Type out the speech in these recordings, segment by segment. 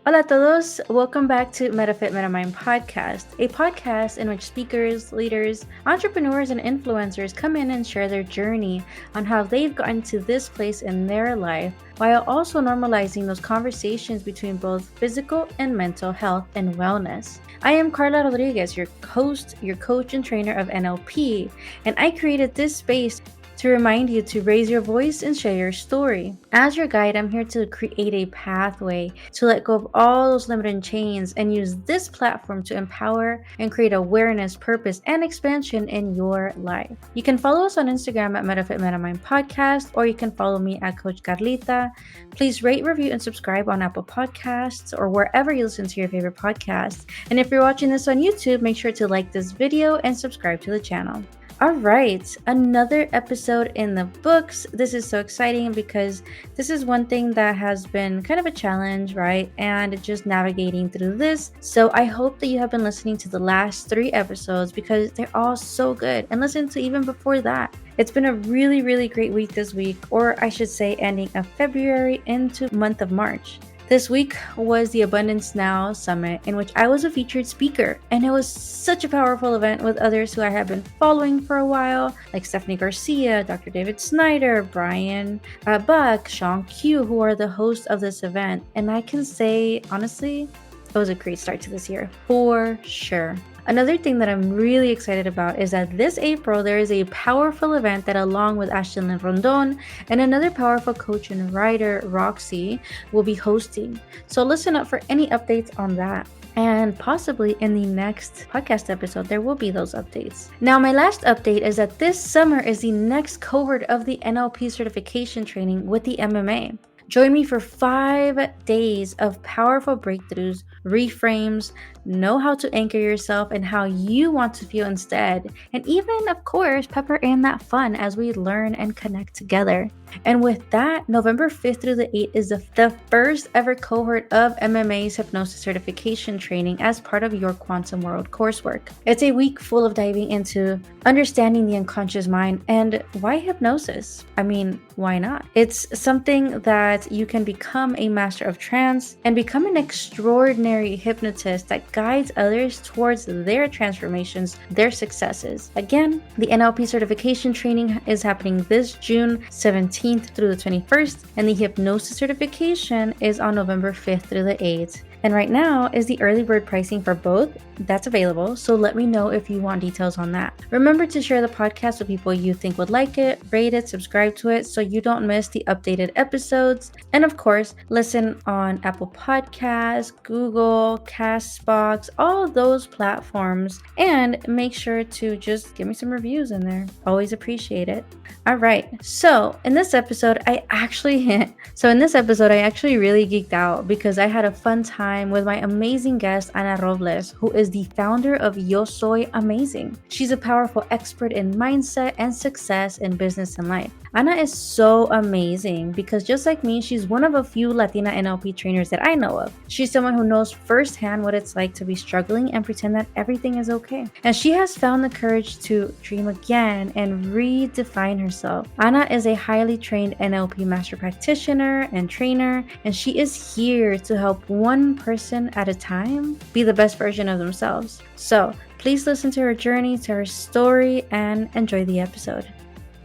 Hola a todos, welcome back to MetaFit MetaMind podcast, a podcast in which speakers, leaders, entrepreneurs, and influencers come in and share their journey on how they've gotten to this place in their life, while also normalizing those conversations between both physical and mental health and wellness. I am Carla Rodriguez, your host, your coach, and trainer of NLP, and I created this space to remind you to raise your voice and share your story. As your guide, I'm here to create a pathway to let go of all those limiting chains and use this platform to empower and create awareness, purpose, and expansion in your life. You can follow us on Instagram at MetaFit MetaMind Podcast, or you can follow me at Coach Carlita. Please rate, review, and subscribe on Apple Podcasts or wherever you listen to your favorite podcasts. And if you're watching this on YouTube, make sure to like this video and subscribe to the channel. All right, another episode in the books. This is so exciting because this is one thing that has been kind of a challenge, right? And just navigating through this. So I hope that you have been listening to the last 3 episodes because they're all so good. And listen to even before that. It's been a really, really great week this week, or I should say ending of February into month of March. This week was the Abundance Now Summit, in which I was a featured speaker, and it was such a powerful event with others who I have been following for a while, like Stephanie Garcia, Dr. David Snyder, Brian Buck, Sean Q, who are the hosts of this event. And I can say, honestly, it was a great start to this year, for sure. Another thing that I'm really excited about is that this April, there is a powerful event that, along with Ashton Rondon and another powerful coach and writer, Roxy, will be hosting. So listen up for any updates on that. And possibly in the next podcast episode, there will be those updates. Now, my last update is that this summer is the next cohort of the NLP certification training with the MMA. Join me for 5 days of powerful breakthroughs, reframes, know how to anchor yourself and how you want to feel instead, and even, of course, pepper in that fun as we learn and connect together. And with that, November 5th through the 8th is the first ever cohort of MMA's hypnosis certification training as part of your Quantum World coursework. It's a week full of diving into understanding the unconscious mind and why hypnosis? I mean, why not? It's something that you can become a master of trance and become an extraordinary hypnotist that guides others towards their transformations, their successes. Again, the NLP certification training is happening this June 17th through the 21st, and the hypnosis certification is on November 5th through the 8th. And right now is the early bird pricing for both that's available, so let me know if you want details on that. Remember to share the podcast with people you think would like it, rate it, subscribe to it so you don't miss the updated episodes. And of course, listen on Apple Podcasts, Google, Castbox, all those platforms, and make sure to just give me some reviews in there. Always appreciate it. All right, so in this episode, I actually really geeked out because I had a fun time with my amazing guest, Ana Robles, who is the founder of Yo Soy Amazing. She's a powerful expert in mindset and success in business and life. Ana is so amazing because just like me, she's one of a few Latina NLP trainers that I know of. She's someone who knows firsthand what it's like to be struggling and pretend that everything is okay. And she has found the courage to dream again and redefine herself. Ana is a highly trained NLP master practitioner and trainer, and she is here to help one person at a time be the best version of themselves. So please listen to her journey, to her story, and enjoy the episode.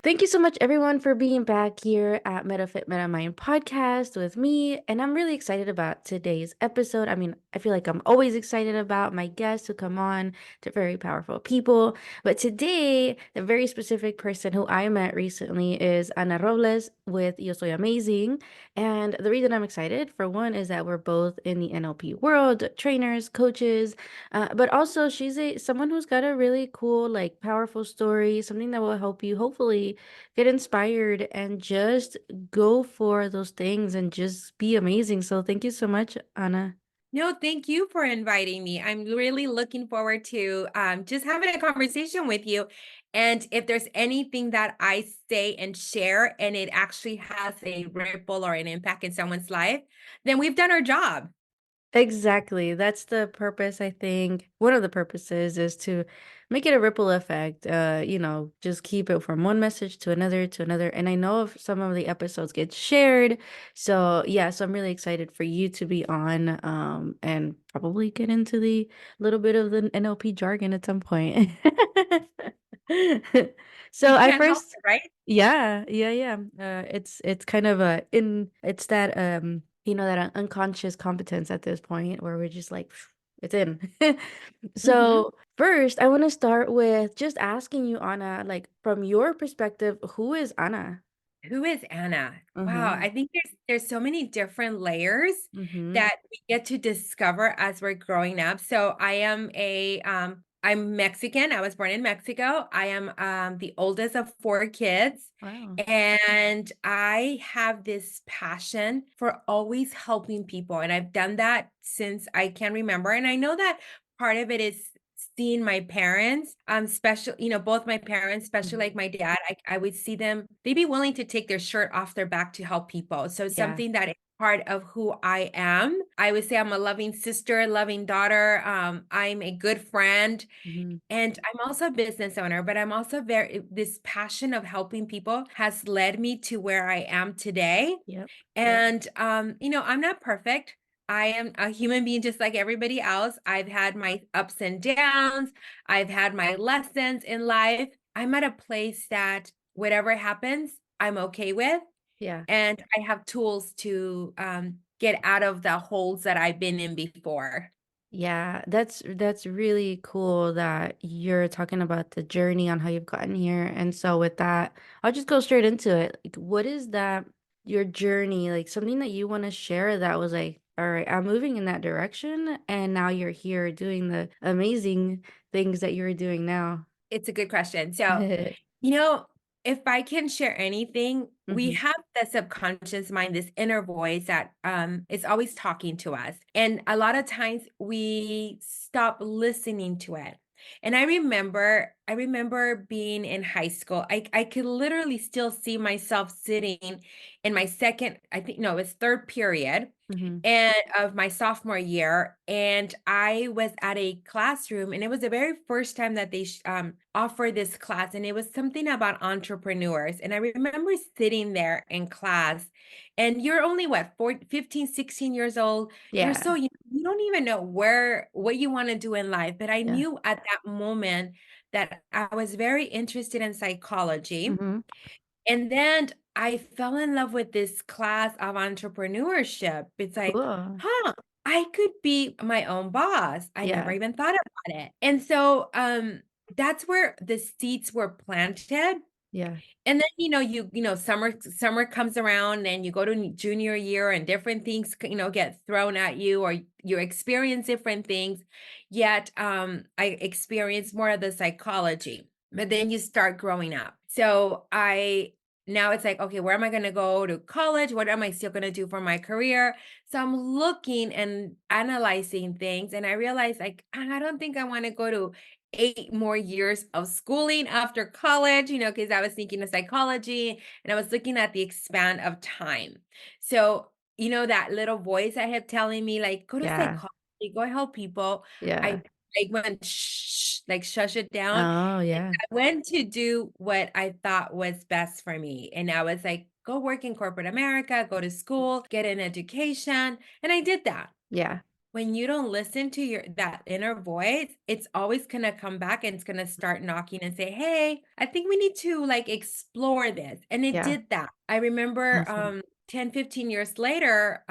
Thank you so much, everyone, for being back here at MetaFit MetaMind podcast with me. And I'm really excited about today's episode. I mean, I feel like I'm always excited about my guests who come on. They're very powerful people. But today, the very specific person who I met recently is Ana Robles with Yo Soy Amazing. And the reason I'm excited, for one, is that we're both in the NLP world, trainers, coaches, but also she's someone who's got a really cool, like, powerful story, something that will help you hopefully get inspired and just go for those things and just be amazing. So thank you so much, Ana. No, thank you for inviting me. I'm really looking forward to just having a conversation with you. And if there's anything that I say and share and it actually has a ripple or an impact in someone's life, then we've done our job. Exactly. That's the purpose, I think. One of the purposes is to make it a ripple effect. Just keep it from one message to another to another. And I know if some of the episodes get shared. So yeah, so I'm really excited for you to be on, and probably get into the little bit of the NLP jargon at some point. So You I can't help first it, right? yeah. It's kind of a in it's that that unconscious competence at this point where we're just like it's in. Mhm. So first, I want to start with just asking you, Anna, like from your perspective, who is Anna? Who is Anna? Wow, Mm-hmm. I think there's so many different layers Mm-hmm. that we get to discover as we're growing up. So I'm Mexican. I was born in Mexico. I am the oldest of four kids, Wow. and I have this passion for always helping people, and I've done that since I can remember. And I know that part of it is seeing my parents, special, both my parents, especially Mm-hmm. like my dad, I would see them, they'd be willing to take their shirt off their back to help people. So Yeah. something that is part of who I am. I would say I'm a loving sister, loving daughter. I'm a good friend. Mm-hmm. And I'm also a business owner, but I'm also this passion of helping people has led me to where I am today. Yep. And I'm not perfect. I am a human being just like everybody else. I've had my ups and downs. I've had my lessons in life. I'm at a place that whatever happens, I'm okay with. Yeah. And I have tools to get out of the holes that I've been in before. Yeah, that's really cool that you're talking about the journey on how you've gotten here. And so with that, I'll just go straight into it. Like, what is that your journey, like something that you want to share that was like, all right, I'm moving in that direction, and now you're here doing the amazing things that you're doing now. It's a good question. So, you know, if I can share anything, we Mm-hmm. have the subconscious mind, this inner voice that is always talking to us. And a lot of times we stop listening to it. And I remember being in high school. I could literally still see myself sitting in my second, I think no, it's third period Mm-hmm. and of my sophomore year, and I was at a classroom, and it was the very first time that they offered this class, and it was something about entrepreneurs. And I remember sitting there in class, and you're only what, 15, 16 years old. You're Yeah. so you don't even know what you want to do in life. But I Yeah. knew at that moment that I was very interested in psychology, Mm-hmm. and then I fell in love with this class of entrepreneurship. It's like, Cool. huh, I could be my own boss. I never Yeah. even thought about it. And so that's where the seeds were planted. Yeah. And then, summer comes around and you go to junior year and different things, get thrown at you, or you experience different things. Yet I experience more of the psychology, but then you start growing up. So now it's like, okay, where am I going to go to college? What am I still going to do for my career? So I'm looking and analyzing things, and I realize like, I don't think I want to go to 8 more years of schooling after college, because I was thinking of psychology and I was looking at the span of time. So, that little voice I had telling me, like, go to Yeah. psychology, go help people. Yeah. I went shh, like shush it down. Oh, And yeah. I went to do what I thought was best for me. And I was like, go work in corporate America, go to school, get an education. And I did that. Yeah. When you don't listen to that inner voice, it's always gonna come back and it's gonna start knocking and say, "Hey, I think we need to like explore this." And it Yeah. did that. I remember Awesome. 10, 15 years later,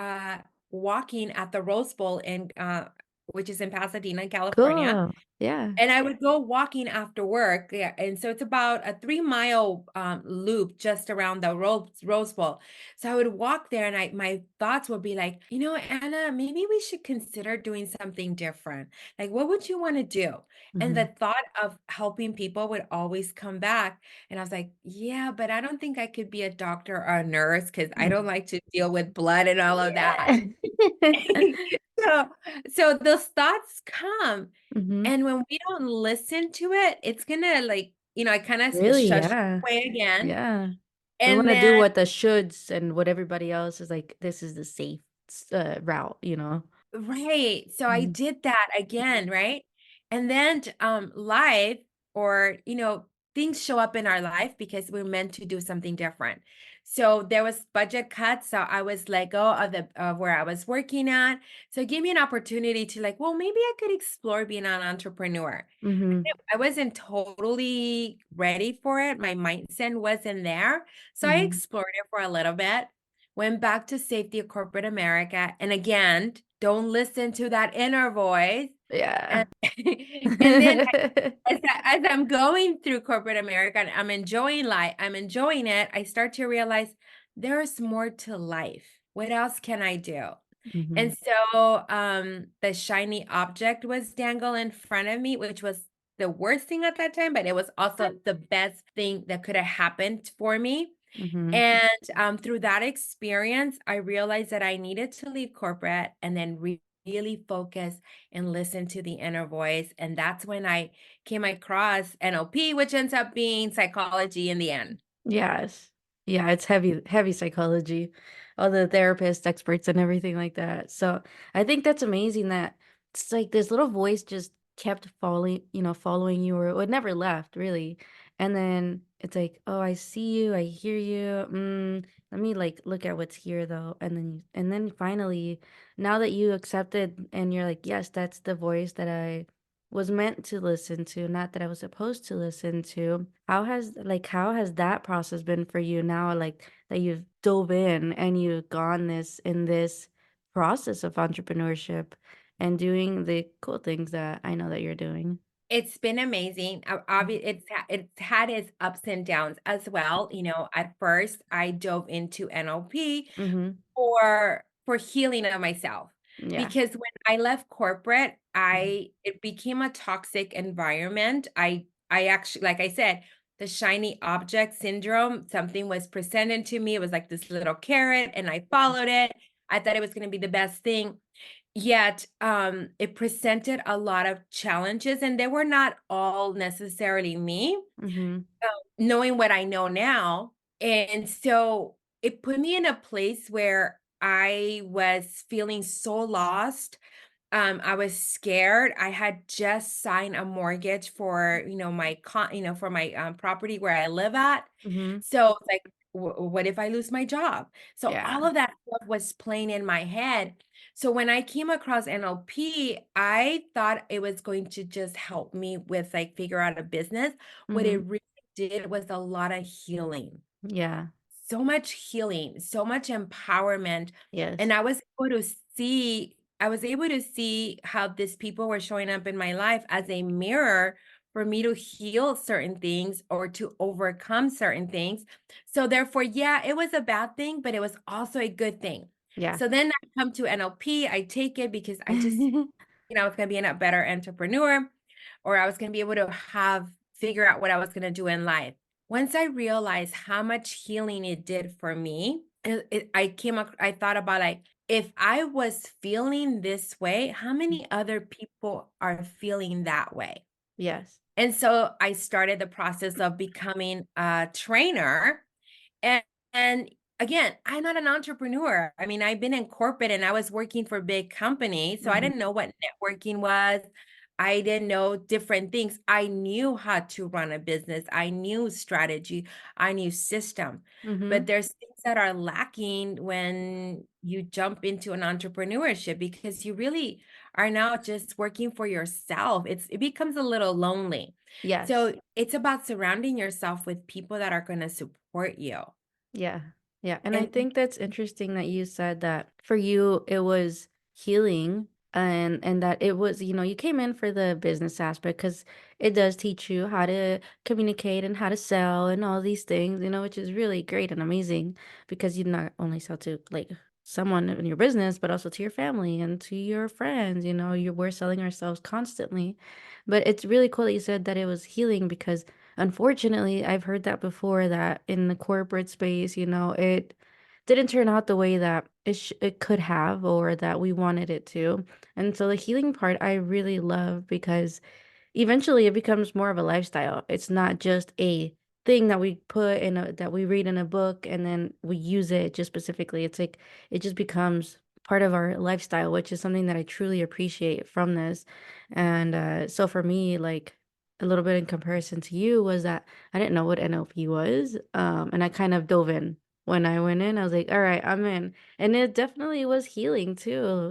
walking at the Rose Bowl in which is in Pasadena, California, Cool. Yeah. and I would go walking after work. Yeah, and so it's about a 3-mile loop just around the Rose Bowl. So I would walk there, and my thoughts would be like, Anna, maybe we should consider doing something different. Like, what would you want to do? And Mm-hmm. the thought of helping people would always come back. And I was like, yeah, but I don't think I could be a doctor or a nurse because I don't like to deal with blood and all of that. Yeah. so, so those thoughts come. Mm-hmm. And when we don't listen to it, it's gonna like, I kind of Really, shush yeah. away again. Yeah. We want And to do then what the shoulds and what everybody else is like, this is the safe route, Right. So I Mhm. did that again, right? And then life or, things show up in our life because we're meant to do something different. So there was budget cuts, so I was let go of the of where I was working at. So it gave me an opportunity to like, well, maybe I could explore being an entrepreneur. Mhm. I wasn't totally ready for it. My mindset wasn't there. So I Mhm. explored it for a little bit, went back to safety of corporate America. And again, don't listen to that inner voice. Yeah. And, and then as I'm going through corporate America and I'm enjoying life, I'm enjoying it, I start to realize there's more to life. What else can I do? And Mhm. so the shiny object was dangled in front of me, which was the worst thing at that time, but it was also the best thing that could have happened for me. Mhm. And through that experience, I realized that I needed to leave corporate and then really focus and listen to the inner voice. And that's when I came across NLP, which ends up being psychology in the end. Yes. Yeah, it's heavy, heavy psychology. All the therapists, experts, and everything like that. So I think that's amazing that it's like this little voice just kept following you, or it never left, really. And then it's like, oh, I see you, I hear you. Let me like look at what's here though. And then finally, now that you accept it and you're like, yes, that's the voice that I was meant to listen to, not that I was supposed to listen to. How has that process been for you now, like that you've dove in and you've gone this process of entrepreneurship and doing the cool things that I know that you're doing? It's been amazing. It's had its ups and downs as well. At first I dove into NLP Mm-hmm. for healing of myself Yeah. because when I left corporate, I it became a toxic environment. I actually, like I said, the shiny object syndrome, something was presented to me. It was like this little carrot and I followed it. I thought it was going to be the best thing. Yet, it presented a lot of challenges, and they were not all necessarily me, Mm-hmm. knowing what I know now. And so it put me in a place where I was feeling so lost. I was scared. I had just signed a mortgage for, for my property where I live at. Mm-hmm. So it's like, what if I lose my job? So Yeah. all of that stuff was playing in my head. So when I came across NLP, I thought it was going to just help me with like figure out a business. What it Mm-hmm. really did was a lot of healing, Yeah. so much healing, so much empowerment. And Yes. I was able to see how these people were showing up in my life as a mirror for me to heal certain things or to overcome certain things. So therefore, yeah, it was a bad thing, but it was also a good thing. Yeah. So then I come to NLP, I take it because I just, I was going to be a better entrepreneur, or I was going to be able to figure out what I was going to do in life. Once I realized how much healing it did for me, I thought about like, if I was feeling this way, how many other people are feeling that way? Yes. And so I started the process of becoming a trainer. And, and again, I'm not an entrepreneur. I mean, I've been in corporate and I was working for big companies. So I Mm-hmm. didn't know what networking was. I didn't know different things. I knew how to run a business. I knew strategy. I knew system. But Mm-hmm. there's things that are lacking when you jump into an entrepreneurship because you really are now just working for yourself. It becomes a little lonely. Yes. So it's about surrounding yourself with people that are going to support you. Yeah. Yeah. And I And think that's interesting that you said that for you it was healing, and that it was, you came in for the business aspect because it does teach you how to communicate and how to sell and all these things, which is really great and amazing because you not only sell to like someone in your business, but also to your family and to your friends, we're selling ourselves constantly. But it's really cool that you said that it was healing because unfortunately, I've heard that before that in the corporate space, it didn't turn out the way that it could have or that we wanted it to. And so the healing part I really love because eventually it becomes more of a lifestyle. It's not just a thing that we put that we read in a book and then we use it just specifically. It's like it just becomes part of our lifestyle, which is something that I truly appreciate from this. And so for me, like a little bit in comparison to you, was that I didn't know what NLP was. And I kind of dove in. When I went in, I was like, all right, I'm in. And it definitely was healing too,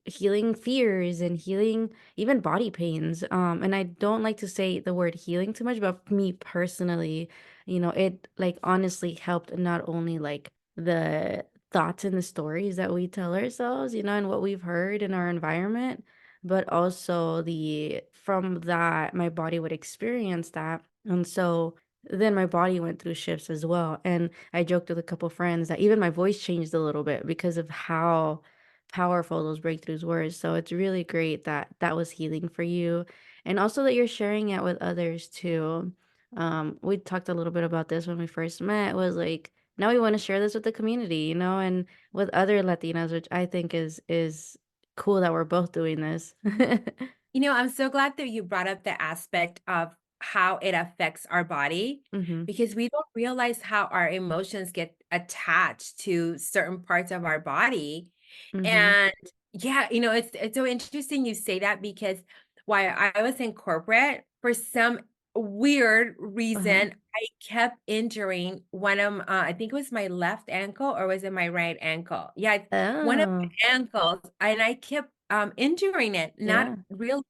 healing fears and healing even body pains. And I don't like to say the word healing too much, but for me personally, it like honestly helped not only like the thoughts and the stories that we tell ourselves, and what we've heard in our environment, but also the from that my body would experience that. And so then my body went through shifts as well. And I joked with a couple friends that even my voice changed a little bit because of how powerful those breakthroughs were. So it's really great that that was healing for you. And also that you're sharing it with others too. We talked a little bit about this when we first met, was like now we want to share this with the community, and with other Latinas, which I think is cool that we're both doing this. I'm so glad that you brought up the aspect of how it affects our body, Mhm. because we don't realize how our emotions get attached to certain parts of our body. Mhm. And yeah, it's so interesting you say that, because while I was in corporate, for some weird Uh-huh. reason, I kept injuring one of I think it was my left ankle, or was it my right ankle? Yeah, one of Oh, my ankles, and I kept injuring it, not yeah. really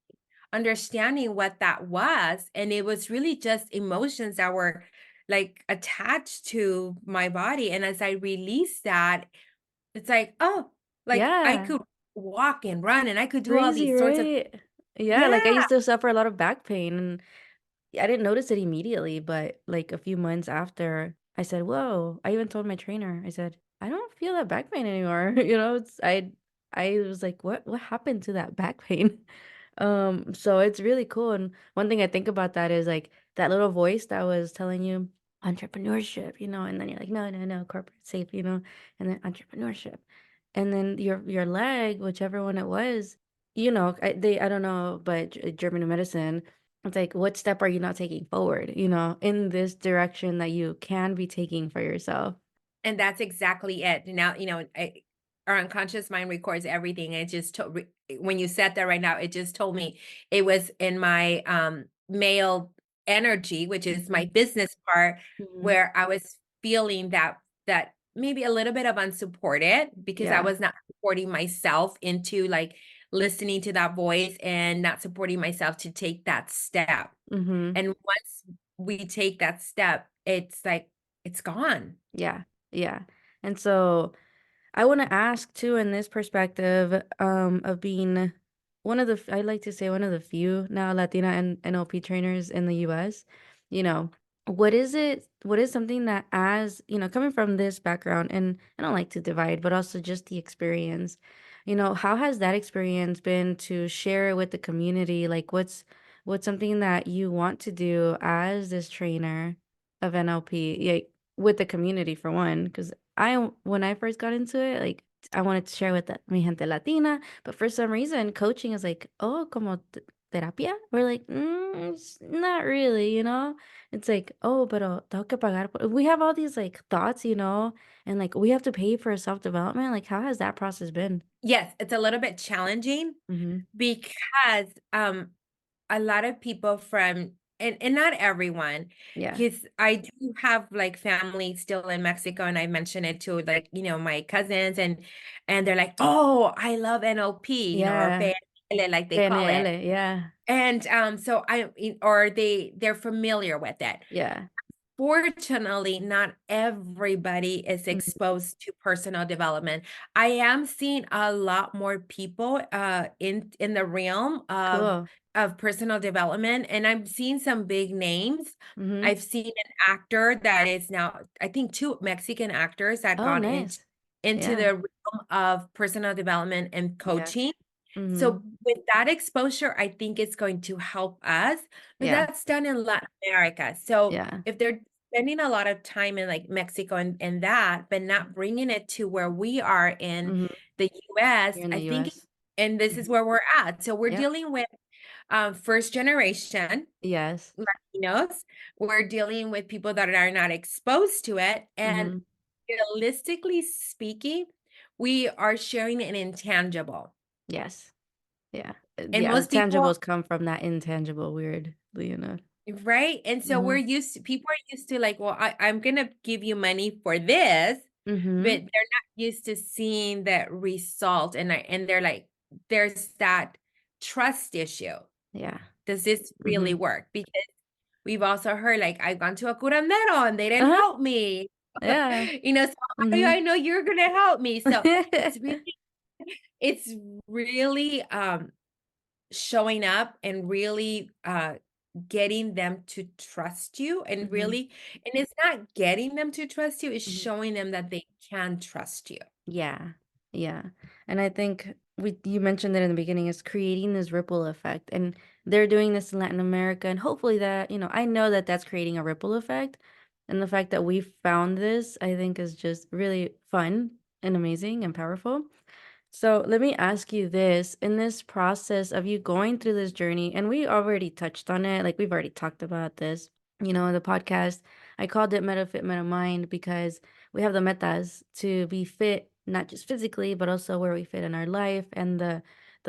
understanding what that was. And it was really just emotions that were like attached to my body. And as I released that, it's like, oh, like I Yeah. could walk and run, and I could do all Crazy, these sorts of, right? Yeah, yeah. like I used to suffer a lot of back pain and I didn't notice it immediately, but like a few months after, I said, "Whoa." I even told my trainer. I said, "I don't feel that back pain anymore." I was like, "What happened to that back pain?" So it's really cool. And one thing I think about that is like that little voice that was telling you entrepreneurship, and then you're like, no, no, no, corporate safe, and then entrepreneurship. And then your leg, whichever one it was, I don't know, but German medicine, it's like, what step are you not taking forward, in this direction that you can be taking for yourself? And that's exactly it. Now, our unconscious mind records everything. And it just when you said that right now, it just told me it was in my male energy, which is my Mhm. business part, Mhm. where I was feeling that maybe a little bit of unsupported, because I Yeah. was not supporting myself into like listening to that voice, and not supporting myself to take that step. Mhm. And once we take that step, it's like it's gone. Yeah. Yeah. And so I want to ask too, in this perspective, of being one of the, I like to say one of the few now Latina and NLP trainers in the US, you know, what is something that, as, coming from this background, and I don't like to divide, but also just the experience, how has that experience been to share with the community? Like what's something that you want to do as this trainer of NLP, like with the community for one, because when I first got into it, like I wanted to share with mi gente latina, but for some reason, coaching is like, oh, como terapia. We're like, it's not really, It's like, oh, pero tengo que pagar. We have all these like thoughts, and like we have to pay for self development. Like, how has that process been? Yes, it's a little bit challenging, Mm-hmm. because a lot of people from, and not everyone, Yeah. because I do have like family still in Mexico, and I mention it to like, my cousins, and they're like, "Oh, I love NLP," or Yeah. PNL, like they call it. PNL. Yeah. And so or they're familiar with it. Yeah. Fortunately, not everybody is Mhm. exposed to personal development. I am seeing a lot more people in the realm Cool. of personal development, and I'm seeing some big names. Mm-hmm. I've seen an actor that is now, I think, two Mexican actors that Oh, gone nice. into Yeah. the realm of personal development and Yes. coaching. Mm-hmm. So with that exposure, I think it's going to help us, but Yeah. that's done in Latin America. So Yeah. if they're spending a lot of time in like Mexico and that, but not bringing it to where we are in Mm-hmm. the US, Here in I the think, US. and this is Mhm. where we're at. So we're Yep. dealing with first generation Yes. Latinos. We're dealing with people that are not exposed to it. And Mhm. realistically speaking, we are sharing an intangible. Yes. Yeah. And Yeah, the most people, tangibles come from that intangible, weirdly enough. right? And so we're Mhm. used to, people are used to like, well, I'm gonna give you money for this, but Mhm. they're not used to seeing that result. And they're like, there's that trust issue. Yeah. Does this really Mhm. work? Because we've also heard like, I've gone to a curandero and they didn't Uh-huh. help me. Yeah. So how do I Mhm. know you're gonna help me? So it's really, it's really showing up and really getting them to trust you, and Mhm. really, and it's not getting them to trust you, it's Mhm. showing them that they can trust you. Yeah. Yeah. And I think you mentioned it in the beginning, is creating this ripple effect. And they're doing this in Latin America, and hopefully that, I know that that's creating a ripple effect. And the fact that we found this, I think, is just really fun and amazing and powerful. So let me ask you this, in this process of you going through this journey, and we already touched on it, like we've already talked about this, in the podcast. I called it Meta Fit, Meta Mind because we have the metas to be fit, not just physically, but also where we fit in our life, and the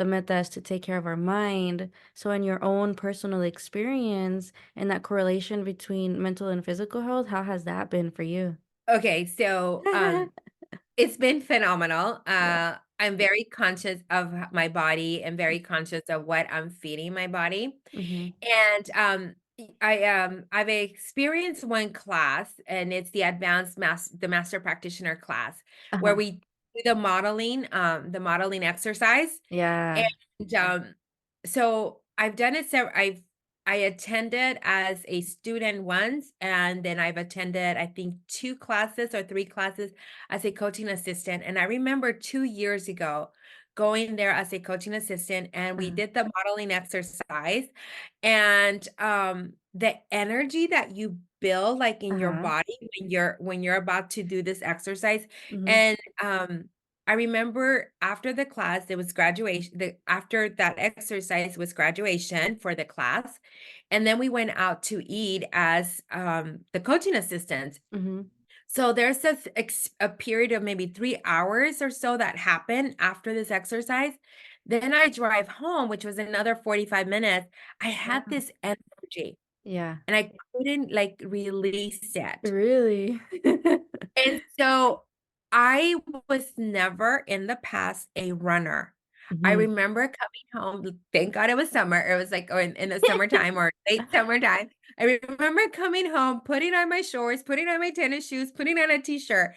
metas to take care of our mind. So in your own personal experience and that correlation between mental and physical health, how has that been for you? Okay, so it's been phenomenal. Yeah. I'm very conscious of my body and very conscious of what I'm feeding my body. Mm-hmm. And I've experienced one class, and it's the the master practitioner class, where Uh-huh. we do the modeling exercise. Yeah. And so I've done it. So I attended as a student once, and then I've attended, I think, 2 classes or 3 classes as a coaching assistant. And I remember 2 years ago going there as a coaching assistant, and we Uh-huh. did the modeling exercise. And the energy that you build, like in your Uh-huh. body when you're about to do this exercise. Mhm. And I remember after the class, it was graduation. After that exercise was graduation for the class. And then we went out to eat as the coaching assistants. Mhm. So there's a period of maybe 3 hours or so that happened after this exercise. Then I drive home, which was another 45 minutes. I had Wow. this energy Yeah. and I couldn't like release it. Really? And so I was never in the past a runner. I Mhm. remember coming home, thank God it was summer. It was like, or in the summertime or late summertime. I remember coming home, putting on my shorts, putting on my tennis shoes, putting on a t-shirt.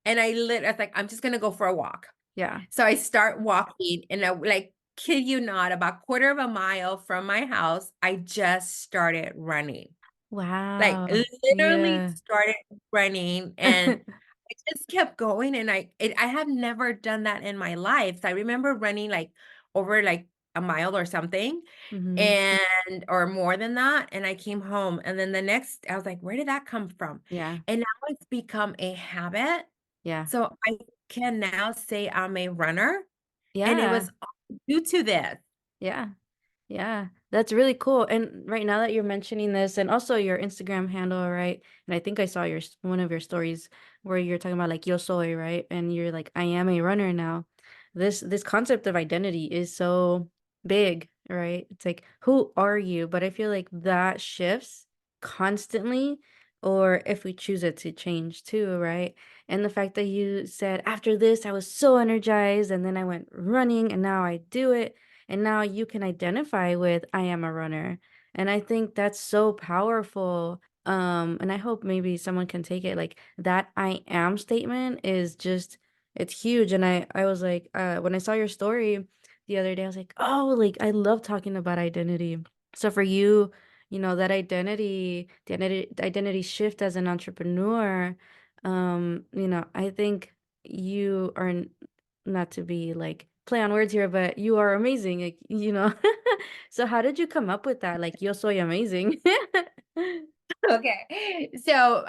And I was like, I'm just gonna go for a walk. Yeah. So I start walking, and I like, kid you not, about quarter of a mile from my house, I just started running. Like, Wow. literally Yeah. started running, and I just kept going, and I have never done that in my life. So I remember running, like, over, like, a mile or something, Mhm. and or more than that, and I came home, and then the next I was like, "Where did that come from?" Yeah. And now it's become a habit, Yeah. so I can now say I'm a runner, and it Yeah. was all due to this. Yeah. Yeah, that's really cool. And right now that you're mentioning this, and also your Instagram handle, right? And I think I saw one of your stories where you're talking about like Yo Soy, right? And you're like, I am a runner now. This concept of identity is so big, right? It's like, who are you? But I feel like that shifts constantly, or if we choose it to change too, right? And the fact that you said after this, I was so energized, and then I went running, and now I do it, and now you can identify with I am a runner. And I think that's so powerful. And I hope maybe someone can take it like that I am statement is just, it's huge. And I was like, when I saw your story the other day, I was like, oh, like I love talking about identity. So for you, that identity shift as an entrepreneur, I think you are not to be like play on words here, but you are amazing, like. So how did you come up with that? Like, yo soy amazing. Okay. So,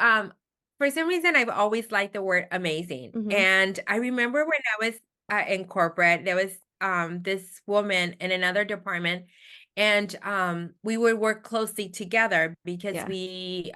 for some reason, I've always liked the word amazing. Mm-hmm. And I remember when I was in corporate, there was this woman in another department, and we would work closely together because Yeah. we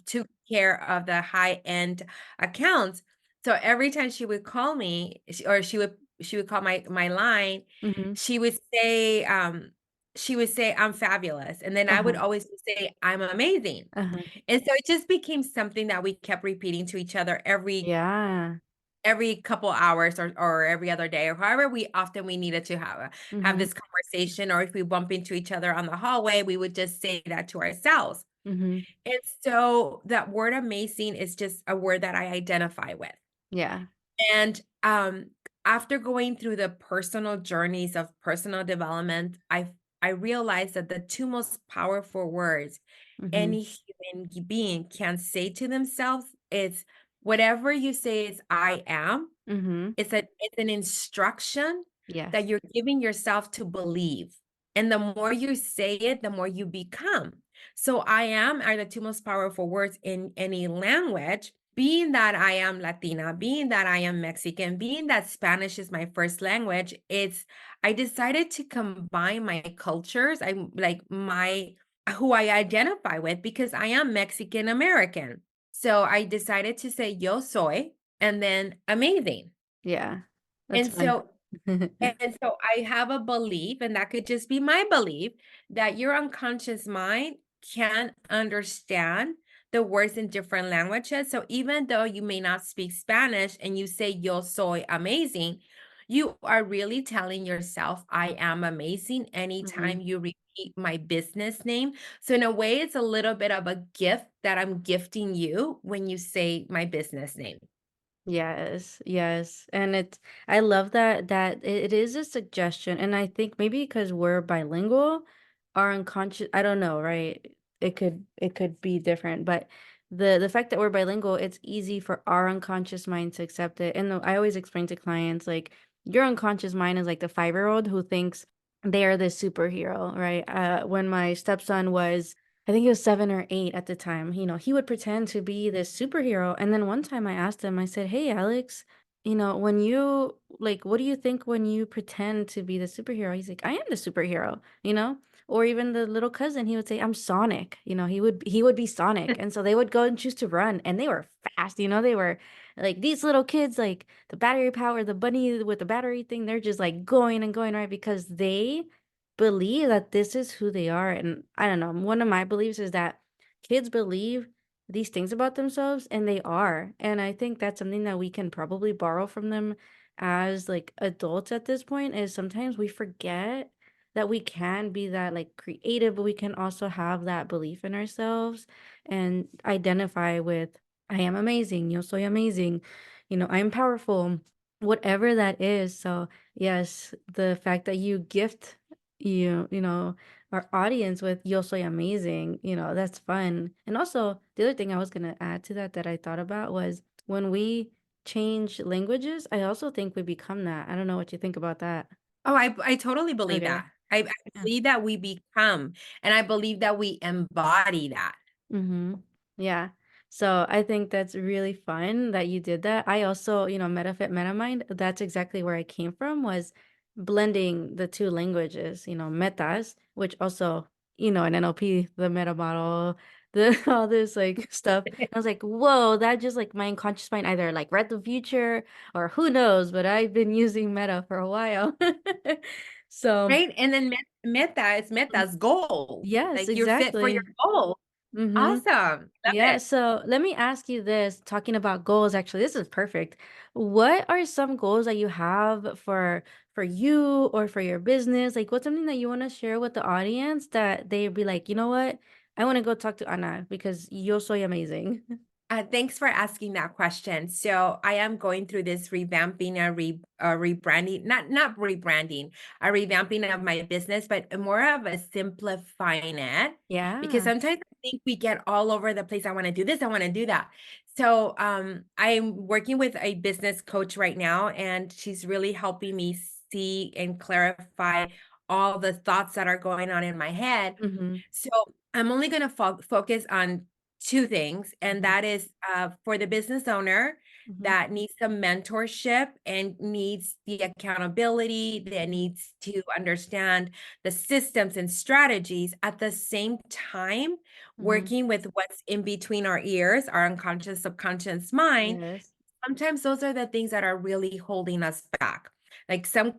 took care of the high end accounts. So every time she would call me, or she would call my line, Mhm. she would say, "I'm fabulous," and then I would Uh-huh. always say, "I'm amazing." Uh-huh. And so it just became something that we kept repeating to each other Yeah. every couple hours, or every other day, or however we often we needed to have Mhm. this conversation, or if we bump into each other on the hallway, we would just say that to ourselves. Mhm. And so that word amazing is just a word that I identify with. Yeah. And after going through the personal journeys of personal development, I realized that the two most powerful words Mhm. any human being can say to themselves is, whatever you say is I am. Mhm. It's an instruction that Yes. you're giving yourself to believe. And the more you say it, the more you become. So I am are the two most powerful words in any language. Being that I am Latina, being that I am Mexican, being that Spanish is my first language, I decided to combine my cultures. I'm like my who I identify with, because I am Mexican American. So I decided to say yo soy and then amazing. Yeah. That's And fun. so and so I have a belief, and that could just be my belief, that your unconscious mind can understand the words in different languages. So even though you may not speak Spanish and you say yo soy amazing, you are really telling yourself, I am amazing, Mhm. anytime you repeat my business name. So in a way, it's a little bit of a gift that I'm gifting you when you say my business name. Yes, yes. And it's I love that it is a suggestion. And I think maybe because we're bilingual, our unconscious I don't know, right? It could be different, but the fact that we're bilingual, it's easy for our unconscious mind to accept it. And I always explain to clients like your unconscious mind is like the 5-year-old who thinks they are the superhero, right? When my stepson was I think he was 7 or 8 at the time, he would pretend to be this superhero, and then one time I asked him, I said, "Hey, Alex, when you like, what do you think when you pretend to be the superhero?" He's like, "I am the superhero," you know? Or even the little cousin, he would say, "I'm Sonic," he would be Sonic, and so they would go and choose to run, and they were fast, they were like these little kids, like the battery power, the bunny with the battery thing, they're just like going and going, right? Because they believe that this is who they are. And I don't know, one of my beliefs is that kids believe these things about themselves and they are. And I think that's something that we can probably borrow from them as like adults at this point is sometimes we forget that we can be that like creative, but we can also have that belief in ourselves and identify with I am amazing, yo soy amazing, I'm powerful, whatever that is. So yes, the fact that you gift our audience with Yo Soy Amazing, that's fun. And also, the other thing I was gonna add to that I thought about was when we change languages, I also think we become that. I don't know what you think about that. Oh, I totally believe Okay. that. I Yeah. believe that we become, and I believe that we embody that. Mhm. Yeah. So I think that's really fun that you did that. I also, MetaFit MetaMind, that's exactly where I came from was blending the two languages, metas, which also, in NLP, the meta model, the all this like stuff. I was like, whoa, that just like my unconscious mind either like read the future or who knows, but I've been using meta for a while. So, Right? And then metas, goals. yes, Like you're fit for your exactly. goal. Mm-hmm. Awesome. Love Yeah, it. so let me ask you this, talking about goals, actually, this is perfect. What are some goals that you have for you or for your business? Like what's something that you want to share with the audience that they'd be like, you know what? I want to go talk to Ana because yo soy amazing. Thanks for asking that question. So I am going through this revamping, rebranding, not rebranding, a revamping of my business, but more of a simplifying it. Because Yeah. sometimes I think we get all over the place. I want to do this, I want to do that. So I'm working with a business coach right now, and she's really helping me see and clarify all the thoughts that are going on in my head. Mm-hmm. So I'm only going to focus on two things, and Mm-hmm. that is for the business owner Mm-hmm. that needs some mentorship and needs the accountability, that Mm-hmm. needs to understand the systems and strategies at the same time, Mm-hmm. working with what's in between our ears, our unconscious, subconscious mind, Yes. sometimes those are the things that are really holding us back. Like some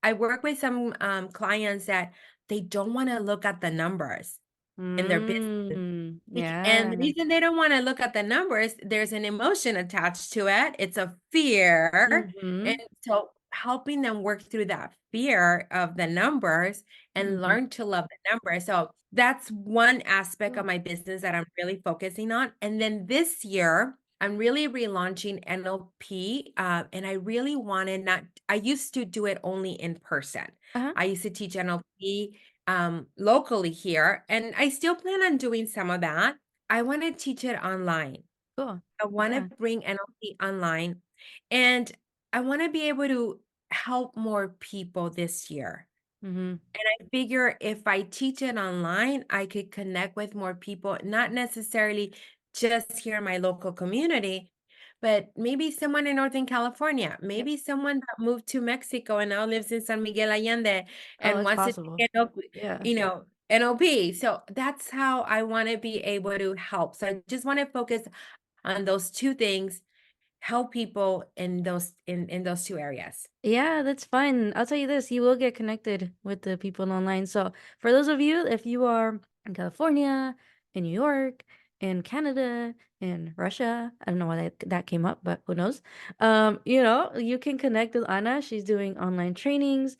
I work with some clients that they don't want to look at the numbers in their business. And the Yeah. reason they don't want to look at the numbers, there's an emotion attached to it. It's a fear. And Mhm. so helping them work through that fear of the numbers and Mhm. learn to love the numbers. So that's one aspect of Cool. my business that I'm really focusing on. And then this year, I'm really relaunching NLP. And I really wanted not, I used to do it only in person. Uh-huh. I used to teach NLP locally here, and I still plan on doing some of that. I want to teach it online. Cool. I want to Yeah. bring NLP online, and I want to be able to help more people this year. Mhm. And I figure if I teach it online, I could connect with more people, not necessarily just here in my local community, but maybe someone in Northern California, Yep. maybe someone that moved to Mexico and now lives in San Miguel Allende Oh, and it's wants to possible. take NLP, Yeah. NLP. So that's how I want to be able to help. So I just want to focus on those two things, help people in those two areas. Yeah, that's fine. I'll tell you this, you will get connected with the people online. So, for those of you, if you are in California, in New York, in Canada, in Russia, I don't know why that came up, but who knows? You can connect with Anna. She's doing online trainings.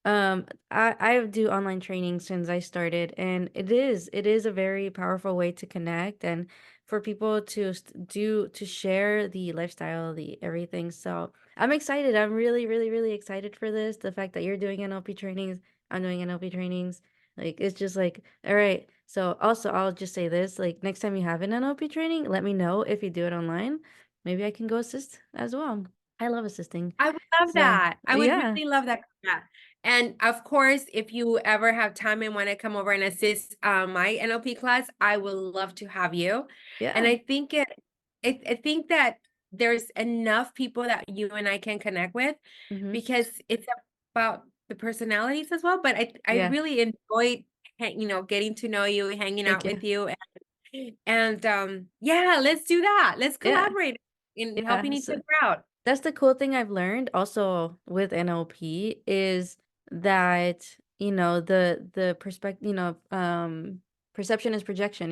I do online training since I started, and it is a very powerful way to connect and for people to share the lifestyle, the everything. So I'm excited. I'm really, really, really excited for this. The fact that you're doing NLP trainings, I'm doing NLP trainings. Like it's just like, all right. So also I'll just say this, like next time you have an NLP training, let me know if you do it online. Maybe I can go assist as well. I love assisting. I would love So that. I would yeah, really love that. Yeah. And of course, if you ever have time and want to come over and assist my NLP class, I would love to have you. And yeah. I think that there's enough people that you and I can connect with Mhm. because it's about the personalities as well. But I Yeah. really enjoyed, getting to know you, hanging Thank out you. with you, and yeah, let's do that. Let's Yeah. collaborate in helping Yeah. each So other out. that's the cool thing I've learned also with NLP is that, the perspective, perception is projection,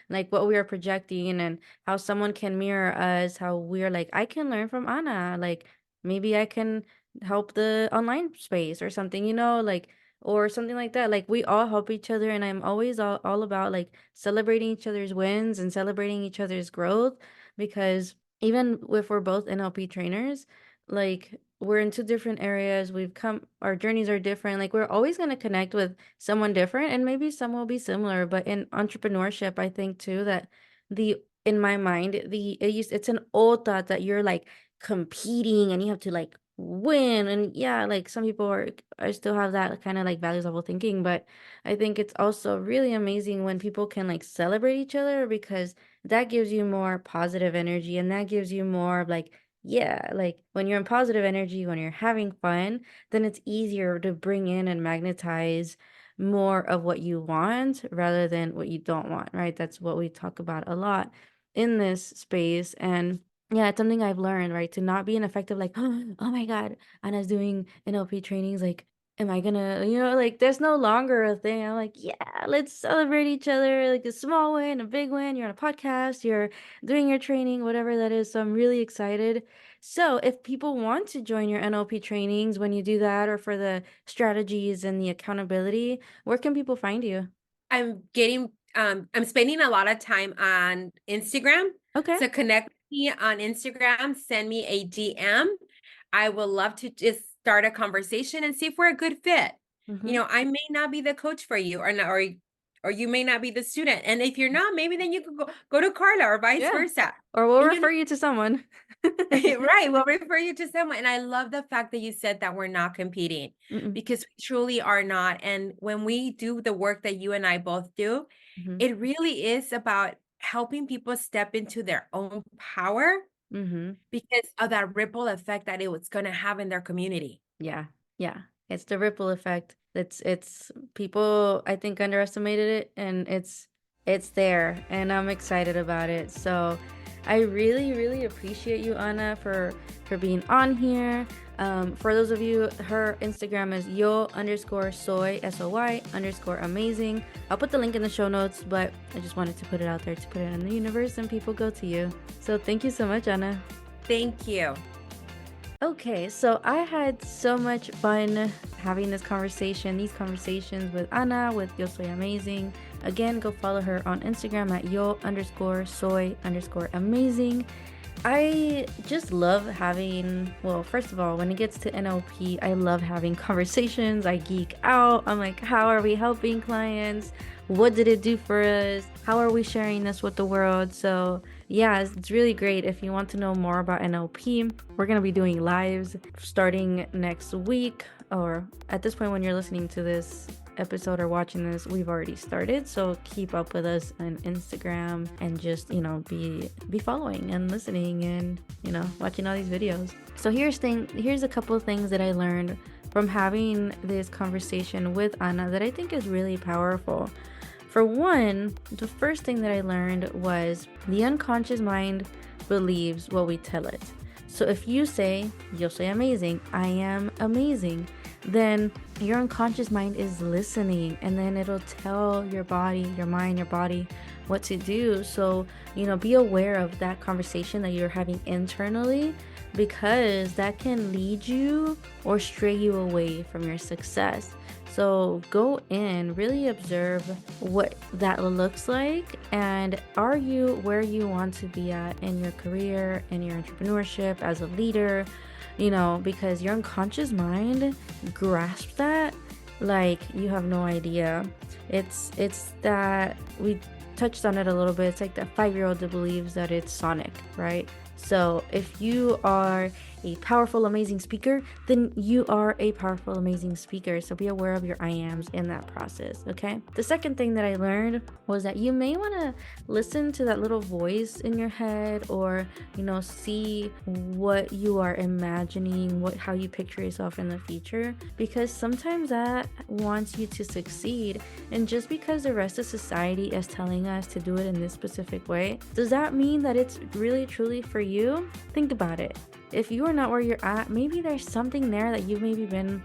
like what we are projecting and how someone can mirror us, how we're like, I can learn from Anna, like maybe I can help the online space or something, like or something like that. Like we all help each other and I'm always all about like celebrating each other's wins and celebrating each other's growth because even if we're both NLP trainers, like we're in two different areas. Our journeys are different. Like we're always going to connect with someone different and maybe some will be similar. But in entrepreneurship, I think too that in my mind, it's an old thought that you're like competing and you have to like win. And yeah, like some people I still have that kind of like values level thinking. But I think it's also really amazing when people can like celebrate each other because that gives you more positive energy and that gives you more of like yeah, like when you're in positive energy, when you're having fun, then it's easier to bring in and magnetize more of what you want rather than what you don't want, right? That's what we talk about a lot in this space. And yeah, it's something I've learned, right? To not be ineffective, like, oh my God, Anna's doing NLP trainings, like, am I gonna, like there's no longer a thing. I'm like, yeah, let's celebrate each other, like a small win, a big win. You're on a podcast, you're doing your training, whatever that is. So I'm really excited. So if people want to join your NLP trainings when you do that, or for the strategies and the accountability, where can people find you? I'm spending a lot of time on Instagram. Okay. So connect with me on Instagram, send me a DM. I will love to just start a conversation and see if we're a good fit. Mm-hmm. I may not be the coach for you or not, or you may not be the student. And if you're not, maybe then you could go to Carla or vice Yeah. versa. Or we'll And refer you to someone. right, we'll refer you to someone. And I love the fact that you said that we're not competing Mm-mm. because we truly are not. And when we do the work that you and I both do, Mm-hmm. it really is about helping people step into their own power Mm-hmm. because of that ripple effect that it was going to have in their community. Yeah. Yeah. It's the ripple effect. It's people I think underestimated it and it's it's there, and I'm excited about it. So I really, really appreciate you, Ana, for being on here. For those of you, her Instagram is yo_soy, SOY_amazing. I'll put the link in the show notes, but I just wanted to put it out there to put it in the universe and people go to you. So thank you so much, Ana. Thank you. Okay, so I had so much fun having these conversations with Ana, with Yo Soy Amazing. Again, go follow her on Instagram at yo_soy_amazing. I just love having, well, first of all, when it gets to NLP, I love having conversations. I geek out. I'm like, how are we helping clients? What did it do for us? How are we sharing this with the world? So yeah, it's really great. If you want to know more about NLP, we're going to be doing lives starting next week, or at this point when you're listening to this episode or watching this, we've already started. So keep up with us on Instagram and just, be following and listening and, watching all these videos. So here's a couple of things that I learned from having this conversation with Ana that I think is really powerful. For one, the first thing that I learned was the unconscious mind believes what we tell it. So if you say, Yo soy amazing, I am amazing, then your unconscious mind is listening, and then it'll tell your body, your mind, your body what to do. So, be aware of that conversation that you're having internally, because that can lead you or stray you away from your success. So go in, really observe what that looks like, and are you where you want to be at in your career, in your entrepreneurship, as a leader, because your unconscious mind grasps that like you have no idea. It's that we touched on it a little bit. It's like that 5-year-old that believes that it's Sonic, right? So if you are a powerful, amazing speaker, then you are a powerful, amazing speaker. So be aware of your I ams in that process, okay? The second thing that I learned was that you may want to listen to that little voice in your head, or, see what you are imagining, how you picture yourself in the future, because sometimes that wants you to succeed. And just because the rest of society is telling us to do it in this specific way, does that mean that it's really, truly for you? Think about it. If you are not where you're at, maybe there's something there that you've maybe been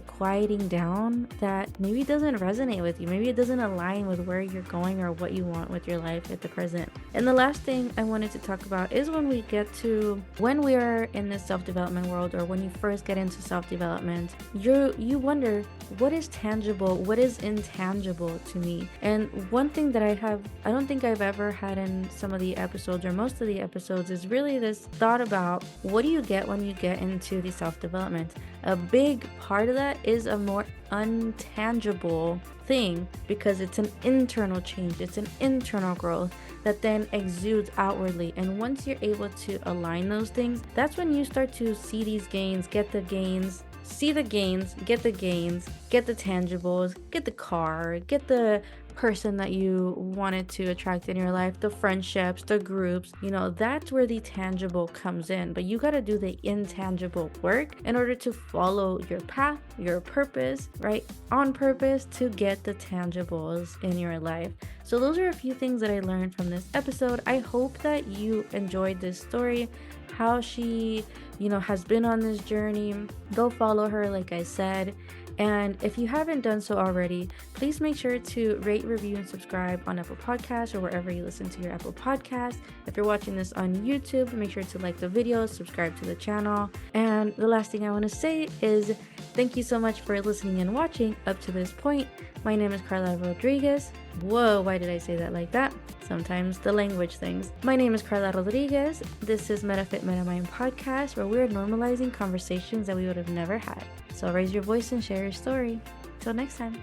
quieting down that maybe doesn't resonate with you. Maybe it doesn't align with where you're going or what you want with your life at the present. And the last thing I wanted to talk about is when we are in this self-development world, or when you first get into self-development, you wonder, what is tangible, what is intangible to me? And one thing that I don't think I've ever had in some of the episodes, or most of the episodes, is really this thought about, what do you get when you get into the self-development? A big part of that is a more untangible thing, because it's an internal change, it's an internal growth that then exudes outwardly. And once you're able to align those things, that's when you start to see these gains, get the gains, see the gains, get the gains, get the tangibles, get the car, get the person that you wanted to attract in your life, the friendships, the groups, that's where the tangible comes in. But you got to do the intangible work in order to follow your path, your purpose, right? On purpose, to get the tangibles in your life. So those are a few things that I learned from this episode. I hope that you enjoyed this story, how she, has been on this journey. Go follow her, like I said. And if you haven't done so already, please make sure to rate, review, and subscribe on Apple Podcasts or wherever you listen to your Apple Podcasts. If you're watching this on YouTube, make sure to like the video, subscribe to the channel. And the last thing I want to say is thank you so much for listening and watching up to this point. My name is Carla Rodriguez. Whoa, why did I say that like that? Sometimes the language things. My name is Carla Rodriguez. This is MetaFit MetaMind podcast, where we're normalizing conversations that we would have never had. So raise your voice and share your story. Till next time.